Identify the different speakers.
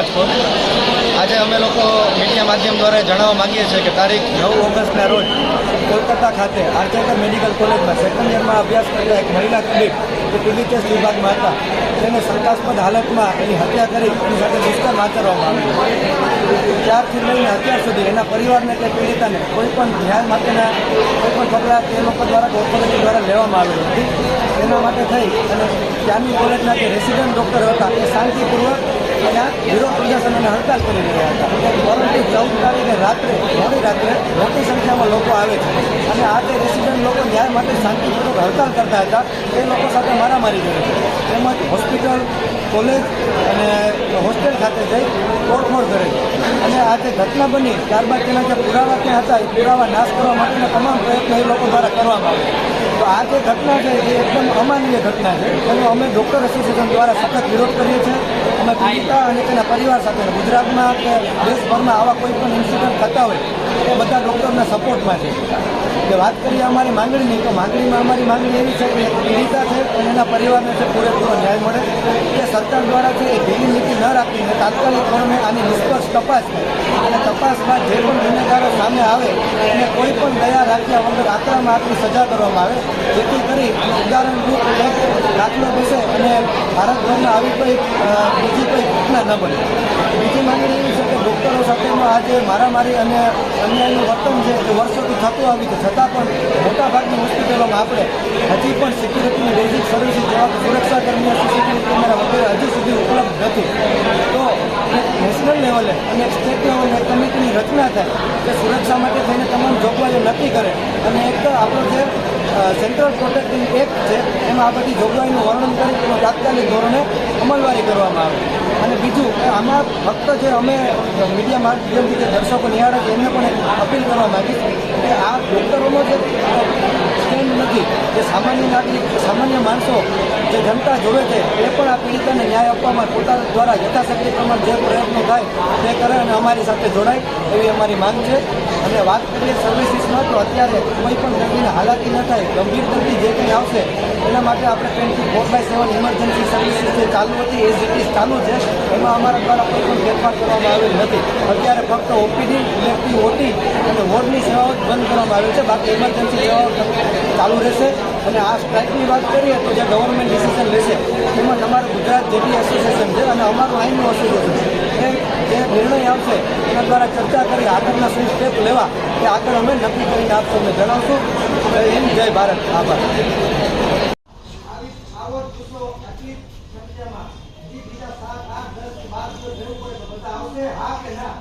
Speaker 1: રાજકોટ। આજે અમે લોકો મીડિયા માધ્યમ દ્વારા જણાવવા માંગીએ છીએ કે તારીખ 9 ઓગસ્ટના રોજ કોલકાતા ખાતે આર્ચર મેડિકલ કોલેજમાં સેકન્ડ યરમાં અભ્યાસ કરતા એક મહિલા તબીબ જે ટીબી ટેસ્ટ વિભાગમાં હતા તેને શંકાસ્પદ હાલતમાં એની હત્યા કરી એની સાથે દુષ્કર્મ આચરવામાં આવ્યું। ત્યારથી લઈને અત્યાર સુધી એના પરિવારને કે પીડિતાને કોઈ પણ ન્યાય માટેના કોઈ પણ પગલાં તે લોકો દ્વારા ઓથોરિટી દ્વારા લેવામાં આવેલું નથી। એના માટે થઈ અને ત્યાંની કોલેજના જે રેસિડેન્ટ ડૉક્ટર હતા એ શાંતિપૂર્વક અહીંયા વિરોધ પ્રદર્શન અને હડતાલ કરી રહ્યા હતા, પરંતુ 14 તારીખે રાત્રે મોડી રાત્રે મોટી સંખ્યામાં લોકો આવે છે અને આ જે રેસિડેન્ટ લોકો ન્યાય માટે શાંતિપૂર્વક હડતાલ કરતા હતા એ લોકો સાથે મારામારી કરે છે, તેમજ હોસ્પિટલ, કોલેજ અને હોસ્ટેલ ખાતે જઈ તોડફોડ કરે છે અને આ જે ઘટના બની ત્યારબાદ તેના જે પુરાવા ત્યાં હતા એ પુરાવા નાશ કરવા માટેના તમામ પ્રયત્નો એ લોકો દ્વારા કરવામાં આવ્યા। તો આ જે ઘટના છે એ એકદમ અમાનવીય ઘટના છે, એનો અમે ડૉક્ટર એસોસિએશન દ્વારા સખત વિરોધ કરીએ છીએ। અમે પીડિતા અને તેના પરિવાર સાથે ગુજરાતમાં કે દેશભરમાં આવા કોઈ પણ ઇન્સિડન્ટ થતા હોય એ બધા ડૉક્ટરના સપોર્ટમાં છે। કે વાત કરીએ અમારી માંગણીની, તો માંગણીમાં અમારી માંગણી એવી છે કે પીડિતા છે અને એના પરિવારને છે પૂરેપૂરો ન્યાય મળે, કે સરકાર દ્વારા છે એ ઢીલી નીતિ ન રાખીને તાત્કાલિક ધોરણે આની નિષ્પક્ષ તપાસ થાય અને તપાસમાં જે પણ ગુનેગારો સામે આવે એને કોઈ પણ દયા રાખ્યા વગર આકરામાં આકરી સજા કરવામાં આવે, જેથી કરી ઉદાહરણરૂપ એક દાખલો બેસે અને ભારતભરમાં આવી કોઈ બીજી કોઈ ઘટના ન બને। બીજી માંગણી એવી છે કે ડૉક્ટરો સાથેનો આ જે મારામારી અને અન્યાયનું વર્તન છે એ વર્ષોથી થતું આવ્યું છે, છતાં પણ મોટાભાગની હોસ્પિટલોમાં આપણે હજી પણ સિક્યુરિટીની બેઝિક સર્વિસીસ જેવા કે સુરક્ષાકર્મીઓ, સીસીટીવી કેમેરા વગેરે હજુ સુધી ઉપલબ્ધ નથી। તો નેશનલ લેવલે અને સ્ટેટ લેવલે કમિટીની રચના થાય કે સુરક્ષા માટે થઈને તમામ જોગવાઈઓ નક્કી કરે અને એક આપણો જે સેન્ટ્રલ પ્રોટેક્ટિંગ એક્ટ છે એમાં આ બધી જોગવાઈનું વર્ણન કરી તેનો તાત્કાલિક ધોરણે અમલવારી કરવામાં આવે। અને બીજું કે આમાં ફક્ત જે અમે મીડિયા માધ્યમથી જે દર્શકો નિહાળે છે એમને પણ એક અપીલ કરવા માંગીએ કે આ ડૉક્ટરોનો જે સ્ટેન્ડ નથી, જે સામાન્ય નાગરિક, સામાન્ય માણસો, જે જનતા જોવે છે એ પણ આ પીડિતાને ન્યાય આપવામાં પોતાના દ્વારા યથાશક્તિ પ્રમાણે જે પ્રયત્નો થાય તે કરે અને અમારી સાથે જોડાય એવી અમારી માંગ છે। અને વાત કરીએ સર્વિસીસમાં, તો અત્યારે કોઈ પણ દર્દીને હાલાકી ન થાય, ગંભીર દર્દી જે કંઈ આવશે એના માટે આપણે 24/7 ઇમરજન્સી સર્વિસીસ જે ચાલુ હતી એ સિટીઝ ચાલુ છે, એમાં અમારા દ્વારા કોઈ પણ ફેરફાર કરવામાં આવેલ નથી। અત્યારે ફક્ત ઓપીડી, ઇલેક્ટિવ ઓટી અને વોર્ડની સેવાઓ જ બંધ કરવામાં આવી છે, બાકી ઇમરજન્સી સેવાઓ ચાલુ રહેશે। અને આ સ્ટ્રાઇકની વાત કરીએ તો જે ગવર્મેન્ટ ડિસિઝન લેશે એમાં અમારું ગુજરાત જેટી એસોસિએશન છે અને અમારું અહીંનું એસોસિએશન છે એ જે નિર્ણય આવશે એના દ્વારા ચર્ચા કરી આગળના શું સ્ટેપ લેવા એ આગળ અમે નક્કી કરીને આપશું, અમે જણાવશું। જય હિન્દ, જય ભારત, આભાર। હા કે ના?